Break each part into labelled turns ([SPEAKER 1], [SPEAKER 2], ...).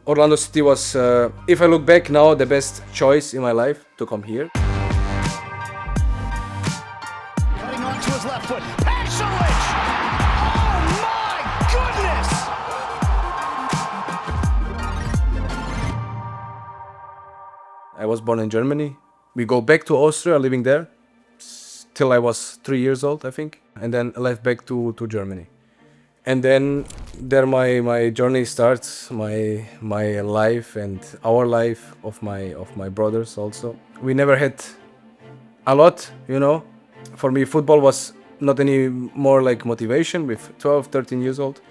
[SPEAKER 1] Orlando City was, if I look back now, the best choice in my life to come here.
[SPEAKER 2] Cutting onto his left foot. Pašalić! Oh my goodness!
[SPEAKER 1] I was born in Germany. We go back to Austria, living there till I was 3 years old, I think, and then left back to Germany. And then there my journey starts, my life and our life of my brothers also. We never had a lot, you know. For me, football was not any more like motivation with 12, 13 years old.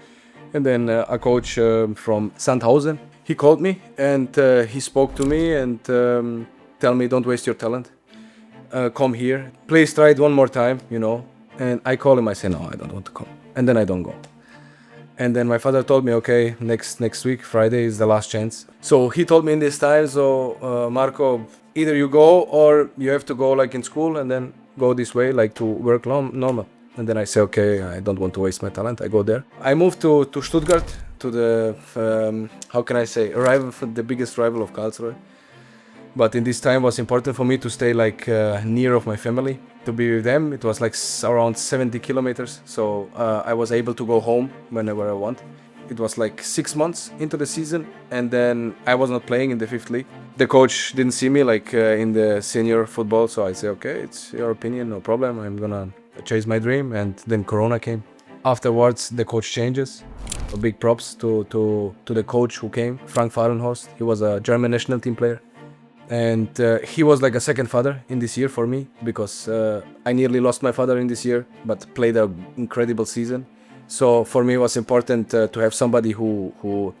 [SPEAKER 1] And then a coach from Sandhausen, he called me and he spoke to me and tell me, don't waste your talent. Come here. Please try it one more time, you know. And I call him, I say, no, I don't want to come. And then I don't go. And then my father told me, okay, next week, Friday is the last chance. So he told me in this time, so Marco, either you go or you have to go like in school and then go this way, like to work normal. And then I say, okay, I don't want to waste my talent. I go there. I moved to Stuttgart, to the, how can I say, the biggest rival of Karlsruhe. But in this time was important for me to stay like near of my family, to be with them. It was like around 70 kilometers. So I was able to go home whenever I want. It was like 6 months into the season and then I was not playing in the 5th league. The coach didn't see me like in the senior football. So I say, okay, it's your opinion, no problem. I'm gonna chase my dream. And then Corona came. Afterwards, the coach changes. A big props to the coach who came, Frank Fahrenhorst. He was a German national team player. And he was like a second father in this year for me because I nearly lost my father in this year, but played an incredible season. So for me, it was important to have somebody who's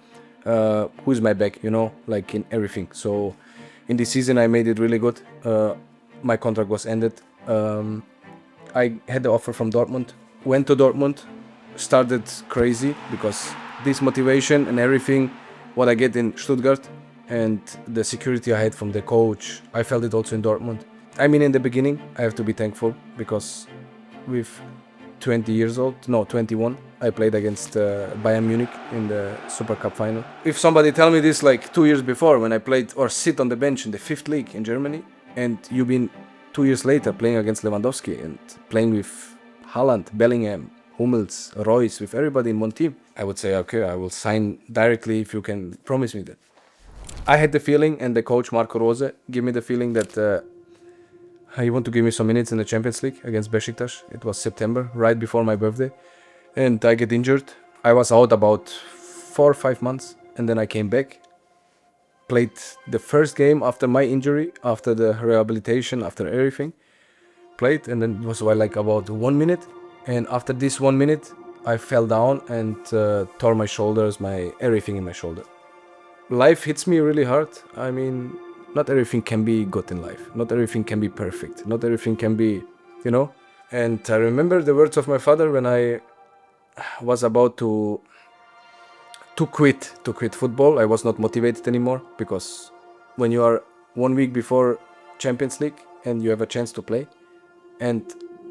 [SPEAKER 1] my back, you know, like in everything. So in this season, I made it really good. My contract was ended. I had the offer from Dortmund. Went to Dortmund, started crazy because this motivation and everything, what I get in Stuttgart, and the security I had from the coach, I felt it also in Dortmund. I mean, in the beginning, I have to be thankful because with 21, I played against Bayern Munich in the Super Cup final. If somebody tell me this like 2 years before when I played or sit on the bench in the 5th league in Germany, and you've been 2 years later playing against Lewandowski and playing with Haaland, Bellingham, Hummels, Royce, with everybody in one team, I would say, okay, I will sign directly if you can promise me that. I had the feeling, and the coach Marco Rose gave me the feeling that he want to give me some minutes in the Champions League against Besiktas. It was September, right before my birthday, and I get injured. I was out about 4 or 5 months, and then I came back, played the first game after my injury, after the rehabilitation, after everything, played, and then it was like about 1 minute, and after this 1 minute, I fell down and tore my shoulders, everything in my shoulder. Life hits me really hard. I mean, not everything can be good in life. Not everything can be perfect. Not everything can be, you know. And I remember the words of my father when I was about to quit football. I was not motivated anymore because when you are 1 week before Champions League and you have a chance to play, and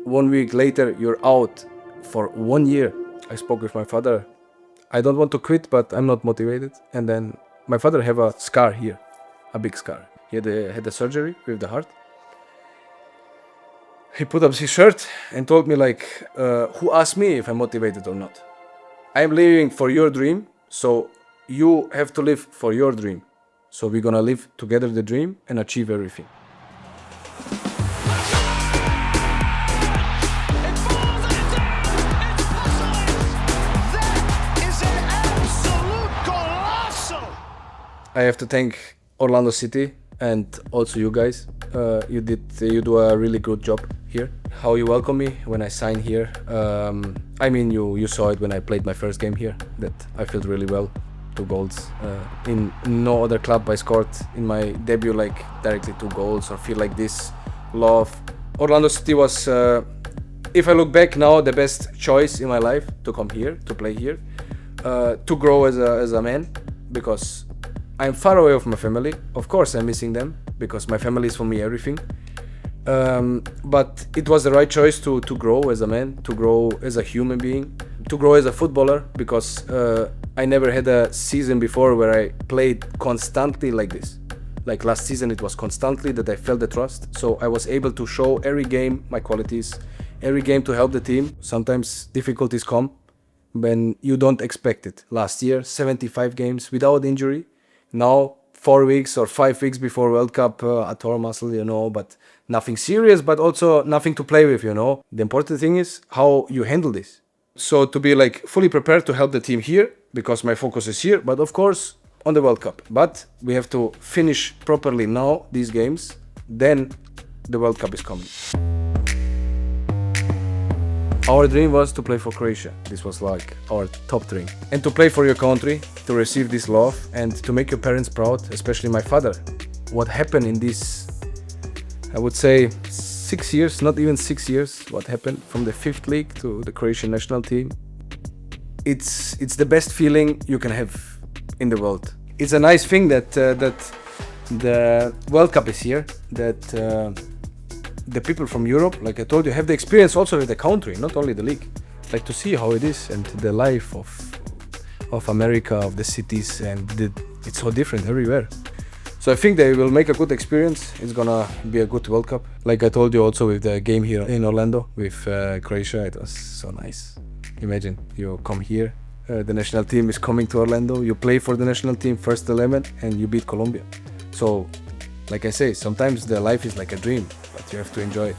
[SPEAKER 1] 1 week later you're out for 1 year. I spoke with my father. I don't want to quit, but I'm not motivated. And then my father have a scar here, a big scar. He had a surgery with the heart. He put up his shirt and told me like, who asked me if I'm motivated or not? I'm living for your dream, so you have to live for your dream. So we're gonna live together the dream and achieve everything. I have to thank Orlando City and also you guys. You do a really good job here. How you welcome me when I signed here. I mean, you saw it when I played my first game here, that I felt really well. 2 goals. In no other club I scored in my debut like directly 2 goals or feel like this love. Orlando City was, if I look back now, the best choice in my life to come here, to play here, to grow as a man, because I'm far away from my family. Of course, I'm missing them because my family is for me everything. But it was the right choice to grow as a man, to grow as a human being, to grow as a footballer, because I never had a season before where I played constantly like this. Like last season, it was constantly that I felt the trust. So I was able to show every game my qualities, every game to help the team. Sometimes difficulties come when you don't expect it. Last year, 75 games without injury. Now, 4 weeks or 5 weeks before World Cup, a torn muscle, you know, but nothing serious, but also nothing to play with, you know. The important thing is how you handle this. So to be like fully prepared to help the team here, because my focus is here, but of course on the World Cup. But we have to finish properly now these games, then the World Cup is coming. Our dream was to play for Croatia. This was like our top dream. And to play for your country, to receive this love and to make your parents proud, especially my father. What happened in this, I would say 6 years, not even 6 years, what happened from the 5th league to the Croatian national team. It's the best feeling you can have in the world. It's a nice thing that the World Cup is here, that the people from Europe, like I told you, have the experience also with the country, not only the league. Like to see how it is and the life of America, of the cities, and it's so different everywhere. So I think they will make a good experience. It's gonna be a good World Cup. Like I told you also with the game here in Orlando with Croatia, it was so nice. Imagine you come here, the national team is coming to Orlando, you play for the national team, first 11, and you beat Colombia. So, like I say, sometimes the life is like a dream, but you have to enjoy it.